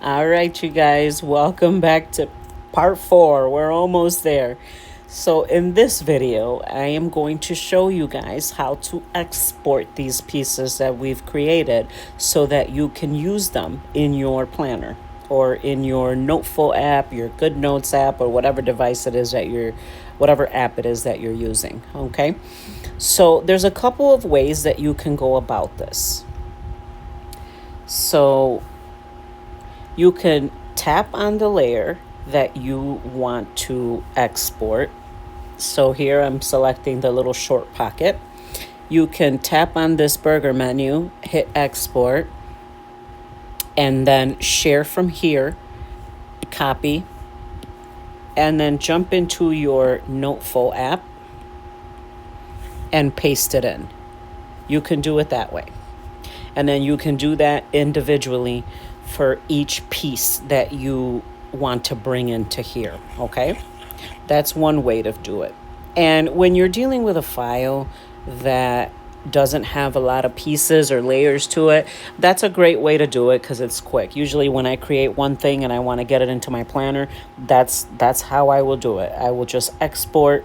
All right, you guys, welcome back to part 4. We're almost there. So in this video, I am going to show you guys how to export these pieces that we've created so that you can use them in your planner or in your Noteful app, your Good Notes app, or whatever device it is that whatever app it is that you're using, okay? So there's a couple of ways that you can go about this. So you can tap on the layer that you want to export. So here I'm selecting the little short pocket. You can tap on this burger menu, hit export, and then share from here, copy, and then jump into your Noteful app and paste it in. You can do it that way. And then you can do that individually for each piece that you want to bring into here, okay? That's one way to do it. And when you're dealing with a file that doesn't have a lot of pieces or layers to it, that's a great way to do it because it's quick. Usually when I create one thing and I want to get it into my planner, that's how I will do it. I will just export,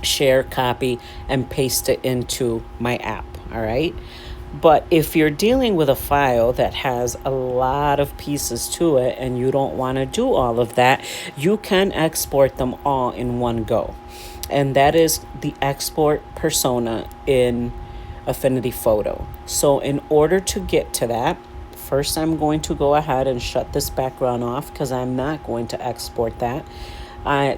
share, copy, and paste it into my app, all right? But if you're dealing with a file that has a lot of pieces to it and you don't want to do all of that, you can export them all in one go. And that is the export persona in Affinity Photo. So in order to get to that, first I'm going to go ahead and shut this background off because I'm not going to export that.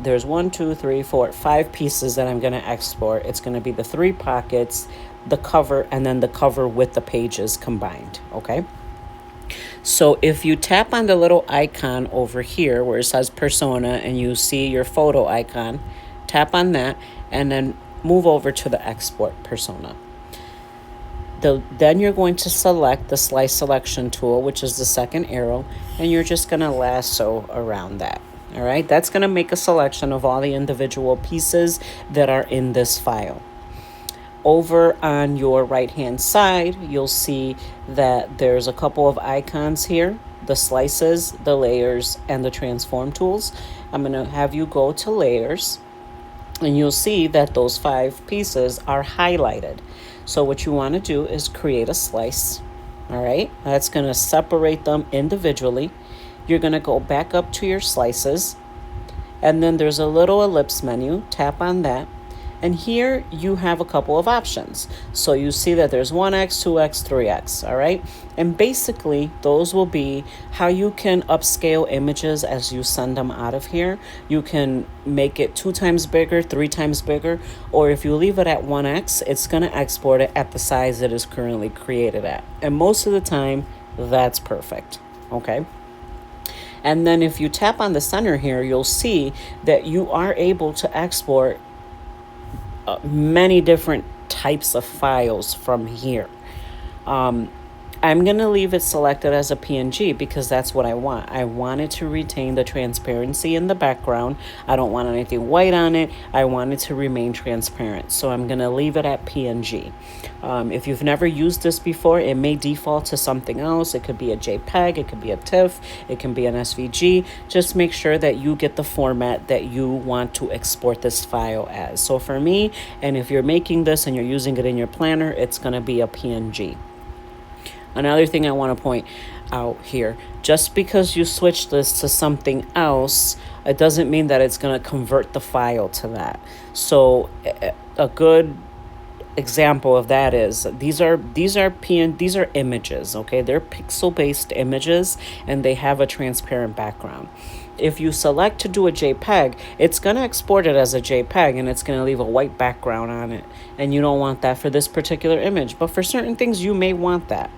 There's 5 pieces that I'm going to export. It's going to be the 3 pockets, the cover, and then the cover with the pages combined, okay? So if you tap on the little icon over here where it says persona and you see your photo icon, tap on that and then move over to the export persona. Then you're going to select the slice selection tool, which is the second arrow, and you're just going to lasso around that. All right, that's going to make a selection of all the individual pieces that are in this file. Over on your right-hand side, you'll see that there's a couple of icons here, the slices, the layers, and the transform tools. I'm going to have you go to layers, and you'll see that those 5 pieces are highlighted. So what you want to do is create a slice. All right, that's going to separate them individually. You're going to go back up to your slices, and then there's a little ellipse menu. Tap on that, and here you have a couple of options. So you see that there's 1x, 2x, 3x, all right? And basically, those will be how you can upscale images as you send them out of here. You can make it 2 times bigger, 3 times bigger, or if you leave it at 1x, it's going to export it at the size it is currently created at. And most of the time, that's perfect, okay? And then if you tap on the center here, you'll see that you are able to export many different types of files from here. I'm going to leave it selected as a PNG because that's what I want. I want it to retain the transparency in the background. I don't want anything white on it. I want it to remain transparent. So I'm going to leave it at PNG. If you've never used this before, it may default to something else. It could be a JPEG, it could be a TIFF, it can be an SVG. Just make sure that you get the format that you want to export this file as. So for me, and if you're making this and you're using it in your planner, it's going to be a PNG. Another thing I want to point out here, just because you switch this to something else, it doesn't mean that it's going to convert the file to that. So a good example of that is these are images, okay? They're pixel-based images and they have a transparent background. If you select to do a JPEG, it's going to export it as a JPEG and it's going to leave a white background on it. And you don't want that for this particular image, but for certain things you may want that.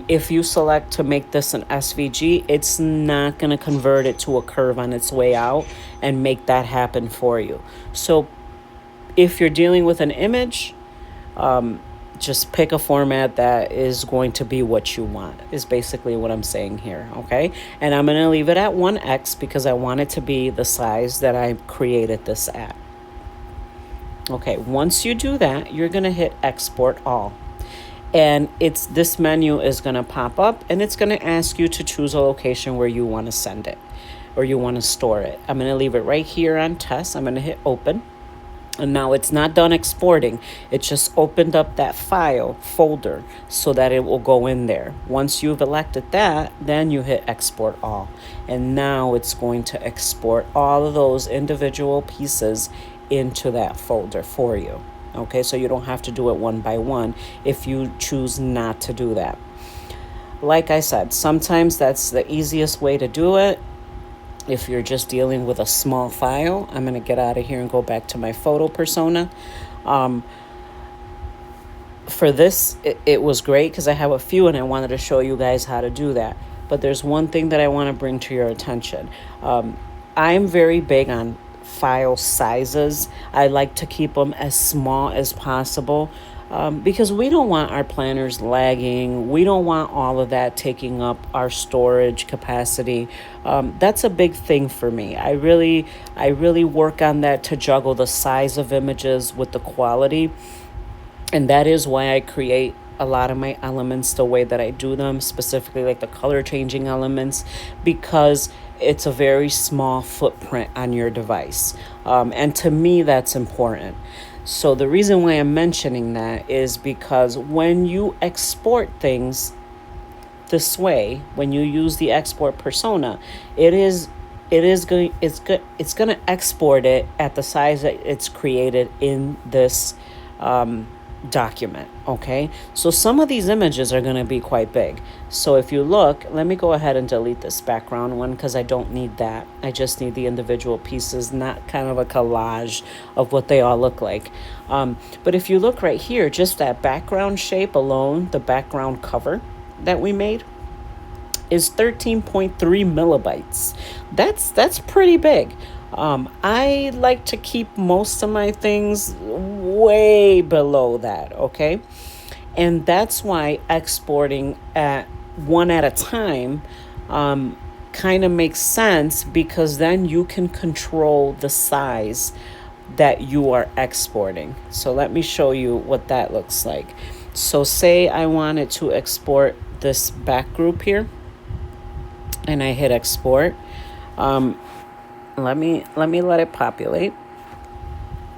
If you select to make this an SVG, it's not going to convert it to a curve on its way out and make that happen for you. So if you're dealing with an image, just pick a format that is going to be what you want, is basically what I'm saying here, okay? And I'm going to leave it at 1x because I want it to be the size that I created this at. Okay, once you do that, you're going to hit Export All. And it's this menu is going to pop up, and it's going to ask you to choose a location where you want to send it or you want to store it. I'm going to leave it right here on test. I'm going to hit open. And now it's not done exporting. It just opened up that file folder so that it will go in there. Once you've elected that, then you hit export all. And now it's going to export all of those individual pieces into that folder for you. Okay, so you don't have to do it one by one if you choose not to do that. Like I said, sometimes that's the easiest way to do it. If you're just dealing with a small file, I'm going to get out of here and go back to my photo persona. For this, it was great because I have a few and I wanted to show you guys how to do that. But there's one thing that I want to bring to your attention. I'm very big on file sizes. I like to keep them as small as possible. Because we don't want our planners lagging. We don't want all of that taking up our storage capacity. That's a big thing for me. I really work on that to juggle the size of images with the quality. And that is why I create a lot of my elements the way that I do them, specifically like the color changing elements, because it's a very small footprint on your device. And to me, that's important. So the reason why I'm mentioning that is because when you export things this way, when you use the export persona, it's going to export it at the size that it's created in this document. Okay, so some of these images are going to be quite big. So if you look, let me go ahead and delete this background one because I don't need that. I just need the individual pieces, not kind of a collage of what they all look like. But if you look right here, just that background shape alone, the background cover that we made is 13.3 millibytes. That's pretty big. I like to keep most of my things way below that, okay? And that's why exporting at one at a time kind of makes sense, because then you can control the size that you are exporting. So let me show you what that looks like. So say I wanted to export this back group here, and I hit export. Let me let it populate.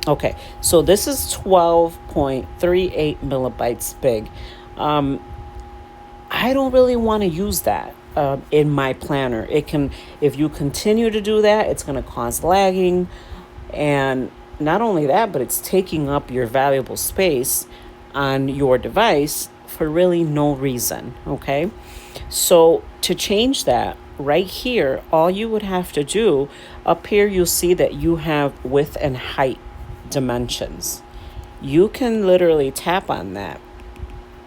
Okay, so this is 12.38 millibytes big. I don't really want to use that in my planner. It can, if you continue to do that, it's going to cause lagging, and not only that, but it's taking up your valuable space on your device for really no reason. Okay, so to change that, right here, all you would have to do, up here you'll see that you have width and height dimensions. You can literally tap on that.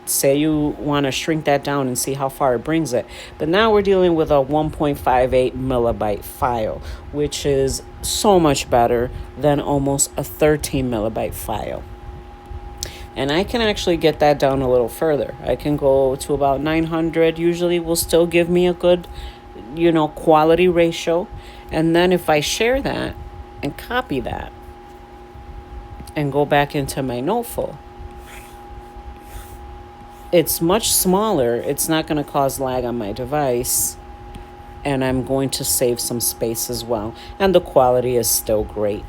Say you want to shrink that down and see how far it brings it. But now we're dealing with a 1.58 millibyte file, which is so much better than almost a 13 millibyte file. And I can actually get that down a little further. I can go to about 900. Usually will still give me a good, quality ratio. And then if I share that and copy that and go back into my noteful, it's much smaller. It's not going to cause lag on my device. And I'm going to save some space as well. And the quality is still great.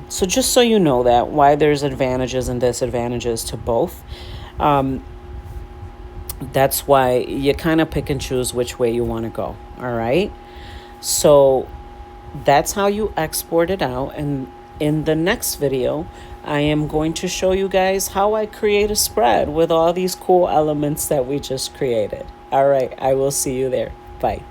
So just so you know that, why there's advantages and disadvantages to both. That's why you kind of pick and choose which way you want to go. All right. So that's how you export it out. And in the next video, I am going to show you guys how I create a spread with all these cool elements that we just created. All right. I will see you there. Bye.